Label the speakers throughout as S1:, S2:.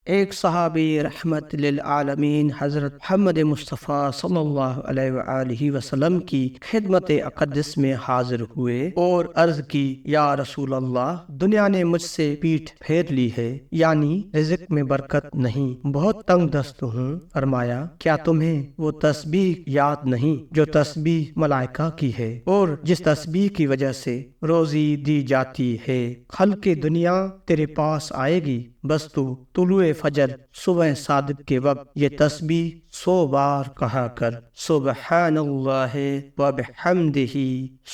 S1: ایک صحابی رحمت للعالمین حضرت محمد مصطفیٰ صلی اللہ علیہ وآلہ وسلم کی خدمت اقدس میں حاضر ہوئے اور عرض کی، یا رسول اللہ، دنیا نے مجھ سے پیٹھ پھیر لی ہے، یعنی رزق میں برکت نہیں، بہت تنگ دست ہوں۔ فرمایا، کیا تمہیں وہ تسبیح یاد نہیں جو تسبیح ملائکہ کی ہے اور جس تسبیح کی وجہ سے روزی دی جاتی ہے؟ خلق دنیا تیرے پاس آئے گی، بس تو طلوع فجر صبح صادق کے وقت یہ تسبیح 100 بار کہا کر، سبحان اللہ وبحمدہ،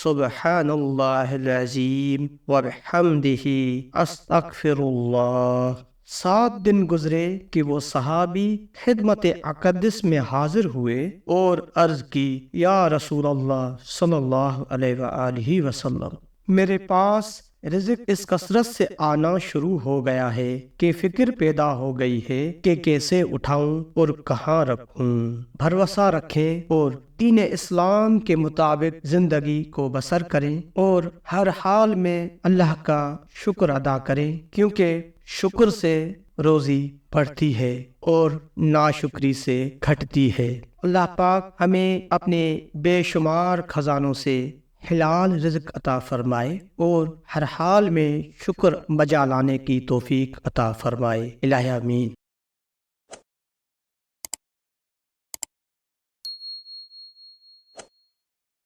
S1: سبحان اللہ العظیم وبحمدہ، استغفر اللہ۔ 7 دن گزرے کہ وہ صحابی خدمت اقدس میں حاضر ہوئے اور عرض کی، یا رسول اللہ صلی اللہ علیہ وآلہ وسلم، میرے پاس رزق اس کثرت سے آنا شروع ہو گیا ہے کہ فکر پیدا ہو گئی ہے کہ کیسے اٹھاؤں اور کہاں رکھوں۔ بھروسہ رکھیں اور دین اسلام کے مطابق زندگی کو بسر کریں اور ہر حال میں اللہ کا شکر ادا کریں، کیونکہ شکر سے روزی بڑھتی ہے اور ناشکری سے گھٹتی ہے۔ اللہ پاک ہمیں اپنے بے شمار خزانوں سے حلال رزق عطا فرمائے اور ہر حال میں شکر بجا لانے کی توفیق عطا فرمائے، الہ آمین۔